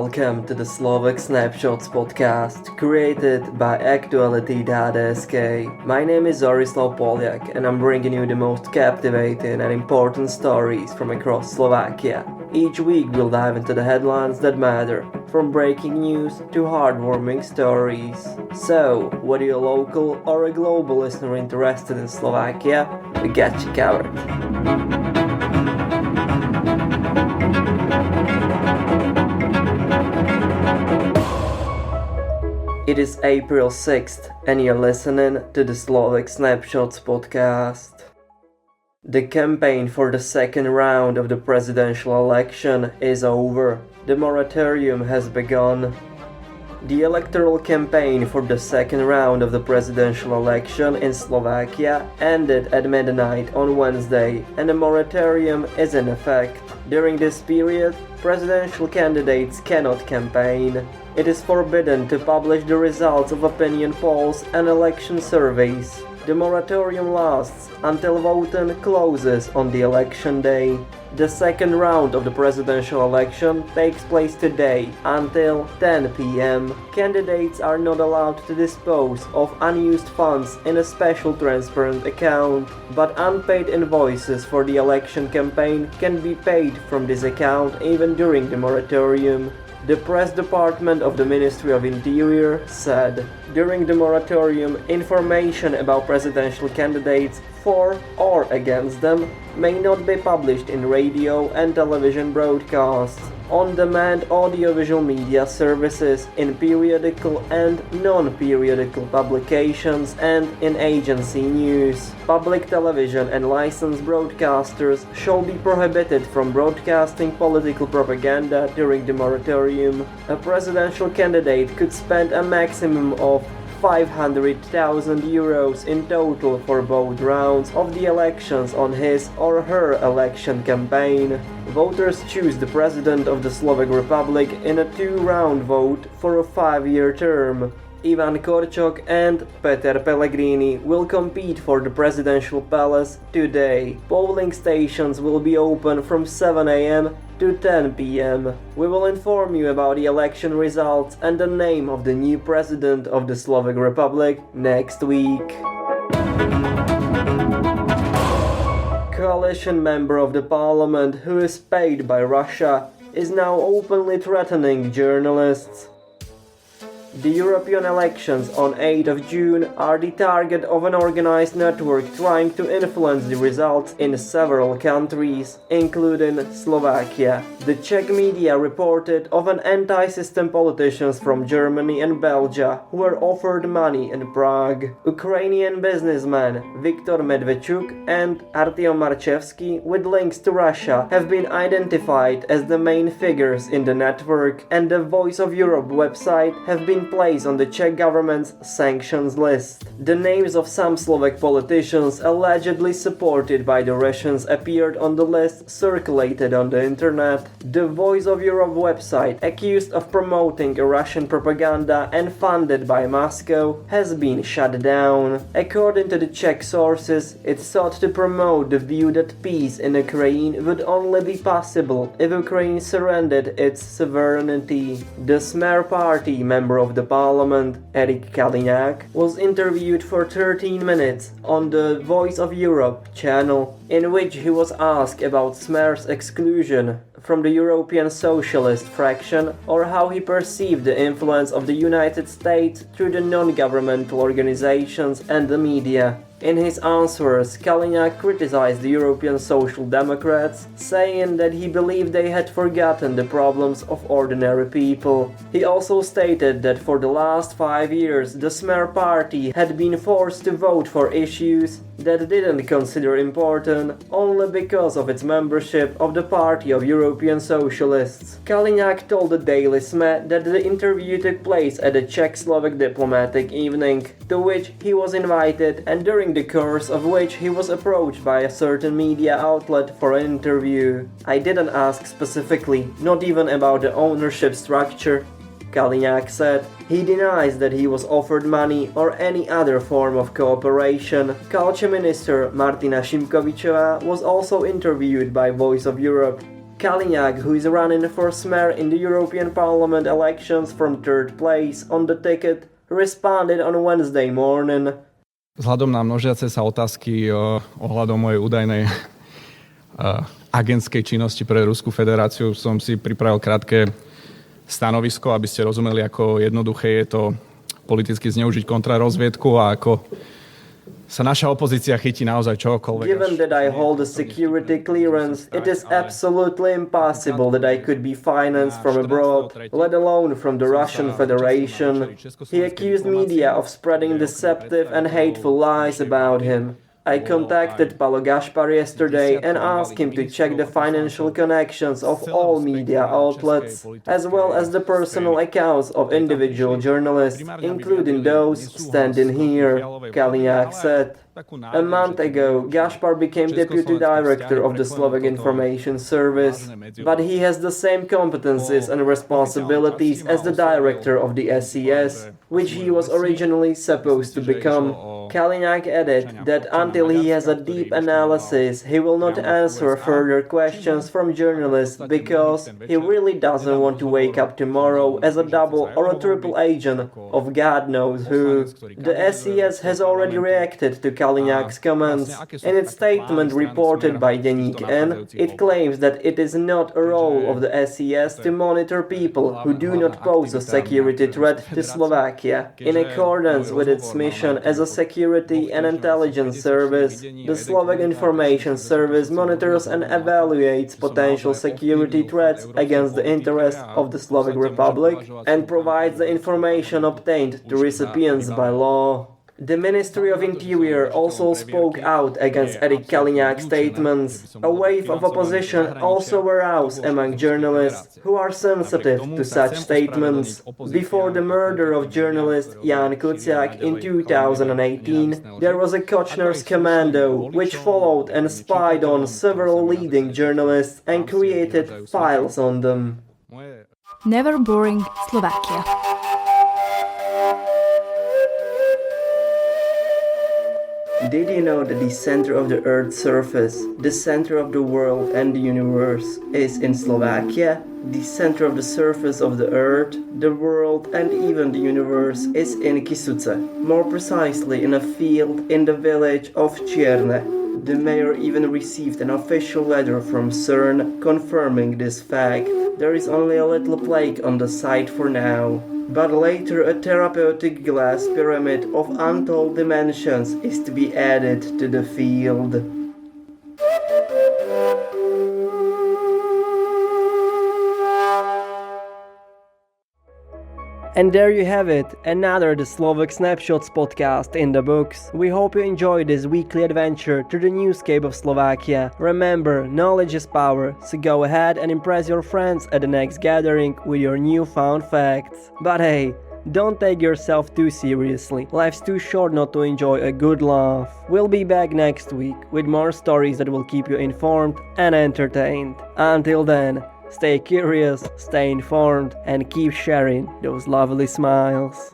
Welcome to the Slovak Snapshots podcast, created by Aktuality.sk. My name is Zorislav Poljak and I'm bringing you the most captivating and important stories from across Slovakia. Each week we'll dive into the headlines that matter, from breaking news to heartwarming stories. So, whether you're a local or a global listener interested in Slovakia, we got you covered. It is April 6th and you're listening to the Slovak Snapshots podcast. The campaign for the second round of the presidential election is over. The moratorium has begun. The electoral campaign for the second round of the presidential election in Slovakia ended at midnight on Wednesday, and the moratorium is in effect. During this period, presidential candidates cannot campaign. It is forbidden to publish the results of opinion polls and election surveys. The moratorium lasts until voting closes on the election day. The second round of the presidential election takes place today until 10 p.m. Candidates are not allowed to dispose of unused funds in a special transparent account, but unpaid invoices for the election campaign can be paid from this account even during the moratorium. The press department of the Ministry of Interior said, during the moratorium, information about presidential candidates for or against them may not be published in radio and television broadcasts, on-demand audiovisual media services, in periodical and non-periodical publications, and in agency news. Public television and licensed broadcasters shall be prohibited from broadcasting political propaganda during the moratorium. A presidential candidate could spend a maximum of €500,000 in total for both rounds of the elections on his or her election campaign. Voters choose the President of the Slovak Republic in a two-round vote for a 5-year term. Ivan Korčok and Peter Pellegrini will compete for the presidential palace today. Polling stations will be open from 7 a.m. to 10 p.m. We will inform you about the election results and the name of the new president of the Slovak Republic next week. Coalition member of the parliament who is paid by Russia is now openly threatening journalists. The European elections on 8th of June are the target of an organized network trying to influence the results in several countries, including Slovakia. The Czech media reported of an anti-system politicians from Germany and Belgium who were offered money in Prague. Ukrainian businessmen Viktor Medvedchuk and Artyom Marchevsky with links to Russia have been identified as the main figures in the network, and the Voice of Europe website have been placed on the Czech government's sanctions list. The names of some Slovak politicians allegedly supported by the Russians appeared on the list circulated on the internet. The Voice of Europe website, accused of promoting Russian propaganda and funded by Moscow, has been shut down. According to the Czech sources, it sought to promote the view that peace in Ukraine would only be possible if Ukraine surrendered its sovereignty. The Smer party member of the parliament, Eric Kaliňák, was interviewed for 13 minutes on the Voice of Europe channel, in which he was asked about Smer's exclusion from the European Socialist fraction or how he perceived the influence of the United States through the non-governmental organizations and the media. In his answers, Kaliňák criticized the European Social Democrats, saying that he believed they had forgotten the problems of ordinary people. He also stated that for the last 5 years, the Smer party had been forced to vote for issues that didn't consider important only because of its membership of the Party of European Socialists. Kaliňák told the Daily Sme that the interview took place at a Czech-Slovak diplomatic evening, to which he was invited and during the course of which he was approached by a certain media outlet for an interview. I didn't ask specifically, not even about the ownership structure, Kaliňák said. He denies that he was offered money or any other form of cooperation. Culture Minister Martina Šimkovičová was also interviewed by Voice of Europe. Kaliňák, who is running for mayor in the European Parliament elections from third place on the ticket, responded on Wednesday morning. Vzhľadom na množiace sa otázky ohľadom mojej údajnej agentskej činnosti pre Ruskú federáciu som si pripravil krátke stanovisko, aby ste rozumeli, ako jednoduché je to politicky zneužiť kontrarozviedku a ako sa naša opozícia chytí naozaj čokoľvek. Given that I hold a security clearance, it is absolutely impossible that I could be financed from abroad, let alone from the Russian Federation. He accused media of spreading deceptive and hateful lies about him. I contacted Paolo Gaspar yesterday and asked him to check the financial connections of all media outlets, as well as the personal accounts of individual journalists, including those standing here, Kaliňák said. A month ago, Gaspar became deputy director of the Slovak Information Service, but he has the same competencies and responsibilities as the director of the SES, which he was originally supposed to become. Kaliňák added that until he has a deep analysis, he will not answer further questions from journalists because he really doesn't want to wake up tomorrow as a double or a triple agent of God knows who. The SES has already reacted to Kaliňák's comments. In its statement reported by Deník N, it claims that it is not a role of the SES to monitor people who do not pose a security threat to Slovakia. In accordance with its mission as a security and intelligence service, the Slovak Information Service monitors and evaluates potential security threats against the interests of the Slovak Republic and provides the information obtained to recipients by law. The Ministry of Interior also spoke out against Eric Kaliňák's statements. A wave of opposition also arose among journalists who are sensitive to such statements. Before the murder of journalist Jan Kuciak in 2018, there was a Kočner's commando which followed and spied on several leading journalists and created files on them. Never boring Slovakia. Did you know that the center of the Earth's surface, the center of the world and the universe, is in Slovakia? The center of the surface of the Earth, the world and even the universe is in Kysuce, more precisely in a field in the village of Čierne. The mayor even received an official letter from CERN confirming this fact. There is only a little plague on the site for now. But later a therapeutic glass pyramid of untold dimensions is to be added to the field. And there you have it, another the Slovak Snapshots podcast in the books. We hope you enjoyed this weekly adventure through the newscape of Slovakia. Remember, knowledge is power, so go ahead and impress your friends at the next gathering with your newfound facts. But hey, don't take yourself too seriously. Life's too short not to enjoy a good laugh. We'll be back next week with more stories that will keep you informed and entertained. Until then, stay curious, stay informed, and keep sharing those lovely smiles.